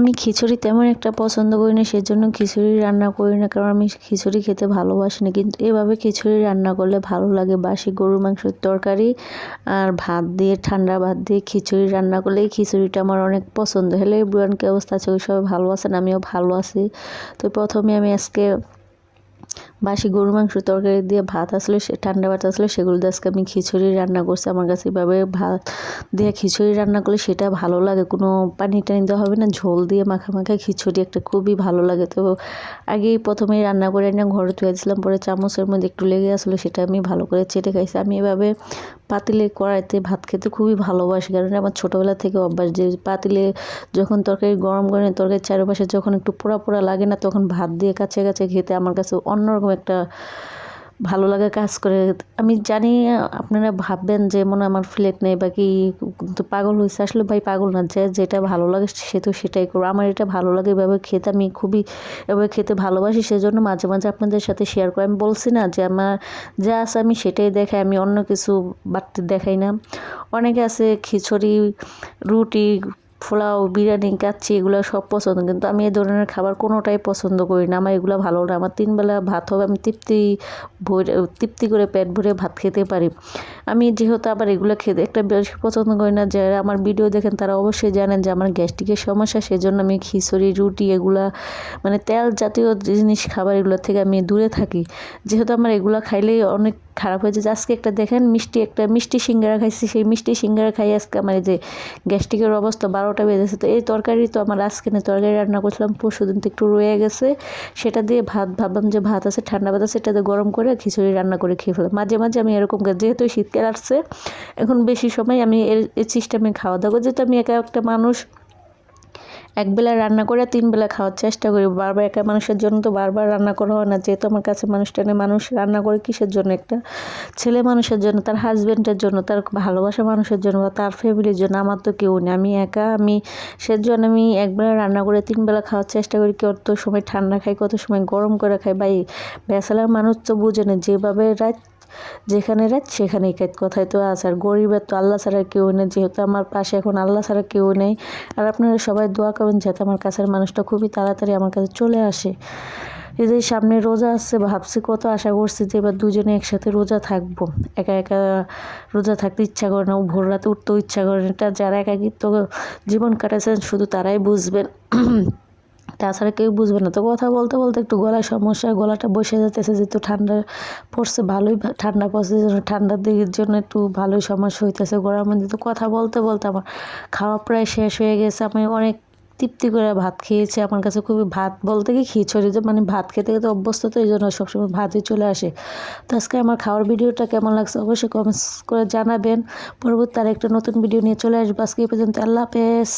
আমি খিচুড়ি তেমন একটা পছন্দ করি না, সেজন্য খিচুড়ি রান্না করি না, কারণ আমি খিচুড়ি খেতে ভালোবাসি না। কিন্তু এভাবে খিচুড়ি রান্না করলে ভালো লাগে। বাসি গরুর মাংসের তরকারি আর ভাত দিয়ে, ঠান্ডা ভাত দিয়ে খিচুড়ি রান্না করলে এই খিচুড়িটা আমার অনেক পছন্দ। হ্যালো এভরিওয়ান, কি অবস্থা আছে? ওই সবাই ভালো আছেন? আমিও ভালো আছি। তো প্রথমে আমি আজকে বাসি গরুর মাংসের তরকারি দিয়ে ভাত আসলে, ঠান্ডা ভাত আসলে সেগুলো দিয়ে আজকে আমি খিচুড়ি রান্না করছি। আমার কাছে এভাবে ভাত দিয়ে খিচুড়ি রান্না করলে সেটা ভালো লাগে, কোনো পানি টানি দেওয়া হবে না, ঝোল দিয়ে মাখা মাখা খিচুড়ি একটা খুবই ভালো লাগে। তো আগেই প্রথমেই রান্না করে এনে ঘরে ধুয়ে দিয়েছিলাম, পরে চামচের মধ্যে একটু লেগে আসলো, সেটা আমি ভালো করে চেটে খাইছি। আমি এভাবে পাতিলে কড়াইতে ভাত খেতে খুবই ভালোবাসি, কারণ আমার ছোটোবেলা থেকে অভ্যাস যে পাতিলে যখন তরকারি গরম করে তরকারির চারপাশে যখন একটু পোড়া পোড়া লাগে না, তখন ভাত দিয়ে কাছে কাছে খেতে আমার কাছে অন্যরকম একটা ভালো লাগা কাজ করে। আমি জানি আপনারা ভাববেন যে মনে আমার ফ্লেট নেই বা কি, তো পাগল হয়েছে। আসলে ভাই পাগল না, যে যেটা ভালো লাগে সে তো সেটাই করবো। আমার এটা ভালো লাগে, এভাবে খেতে আমি খুবই এভাবে খেতে ভালোবাসি, সেজন্য মাঝে মাঝে আপনাদের সাথে শেয়ার করি। আমি বলছি না যে আমার যা আছে আমি সেটাই দেখাই, আমি অন্য কিছু বাড়তি দেখাই না। অনেকে আছে খিচুড়ি, রুটি, পোলাও, বিরিয়ানি, কাচ্চি এগুলো সব পছন্দ, কিন্তু আমি এই ধরনের খাবার কোনোটাই পছন্দ করি না। আমার এগুলো ভালো না। আমার 3 বেলা ভাত হবে, আমি তৃপ্তি করে পেট ভরে ভাত খেতে পারি। আমি যেহেতু আবার এগুলো খেতে একটা বেশি পছন্দ করি না, যারা আমার ভিডিও দেখেন তারা অবশ্যই জানেন যে আমার গ্যাস্ট্রিকের সমস্যা, সেজন্য আমি খিচুড়ি, রুটি এগুলা মানে তেল জাতীয় জিনিস খাবার এগুলো থেকে আমি দূরে থাকি। যেহেতু আমার এগুলো খাইলেই অনেক খারাপ হয়েছে। আজকে একটা দেখেন মিষ্টি সিঙ্গারা খাইছি, সেই মিষ্টি সিঙ্গারা খাই আজকে আমার এই যে গ্যাস্ট্রিকের অবস্থা 12টা বেজেছে। তো এই তরকারি তো আমার আজকে না, তরকারি রান্না করছিলাম পরশুদিন, তো একটু রয়ে গেছে, সেটা দিয়ে ভাবলাম যে ভাত আছে, ঠান্ডা ভাত আছে, সেটা দিয়ে গরম করে খিচুড়ি রান্না করে খেয়ে ফেলাম। মাঝে মাঝে আমি এরকম করি, যেহেতু শীতকাল আসছে এখন বেশি সময় আমি এই সিস্টেমে খাওয়া দাওয়া করি। যেহেতু আমি একা একটা মানুষ, একবেলা রান্না করে 3 বেলা খাওয়ার চেষ্টা করি। বারবার একা মানুষের জন্য তো বারবার রান্না করা হয় না। যেহেতু আমার কাছে মানুষটা নেই, মানুষ রান্না করে কিসের জন্য? একটা ছেলে মানুষের জন্য, তার হাজবেন্ডের জন্য, তার ভালোবাসা মানুষের জন্য বা তার ফ্যামিলির জন্য। আমার তো কেউ নেই, আমি একা। সেজন্য আমি একবেলা রান্না করে 3 বেলা খাওয়ার চেষ্টা করি। কত সময় ঠান্ডা খাই, কত সময় গরম করে খাই। ভাই ব্যাচেলর মানুষ তো বুঝে না, যেভাবে যেখানে রাত সেখানেই খাই, কথাই তো আছে। আর গরিবের তো আল্লাহ ছাড়া কেউ নেই, যেহেতু আমার পাশে এখন আল্লাহ ছাড়া কেউ নেই। আর আপনারা সবাই দোয়া করবেন যাতে আমার কাছের মানুষটা খুবই তাড়াতাড়ি আমার কাছে চলে আসে। এই যে সামনে রোজা আসছে, ভাবছি কত আশা করছি যে এবার দুজনে একসাথে রোজা থাকবো। একা একা রোজা থাকতে ইচ্ছা করে না, ভোর রাতে উঠতেও ইচ্ছা করে না। এটা যারা একাকিত্ব জীবন কাটাচ্ছেন শুধু তারাই বুঝবেন, তাছাড়া কেউ বুঝবে না। তো কথা বলতে বলতে একটু গলায় সমস্যা, গলাটা বসে যাইতেছে, যেহেতু ঠান্ডা পড়ছে, ভালোই ঠান্ডা পড়ছে, ঠান্ডার দিকের জন্য একটু ভালোই সমস্যা হইতেছে গলার মধ্যে। তো কথা বলতে বলতে আমার খাওয়া প্রায় শেষ হয়ে গেছে। আমি অনেক তৃপ্তি করে ভাত খেয়েছি। আমার কাছে খুবই, ভাত বলতে কি খিচুড়ি, যে মানে ভাত খেতে খেতে অভ্যস্ত, তো এই জন্য সবসময় ভাতই চলে আসে। তো আজকে আমার খাওয়ার ভিডিওটা কেমন লাগছে অবশ্যই কমেন্টস করে জানাবেন। পরবর্তী আরেকটা নতুন ভিডিও নিয়ে চলে আসবো। আজকে এই পর্যন্ত, আল্লাহ হাফেজ।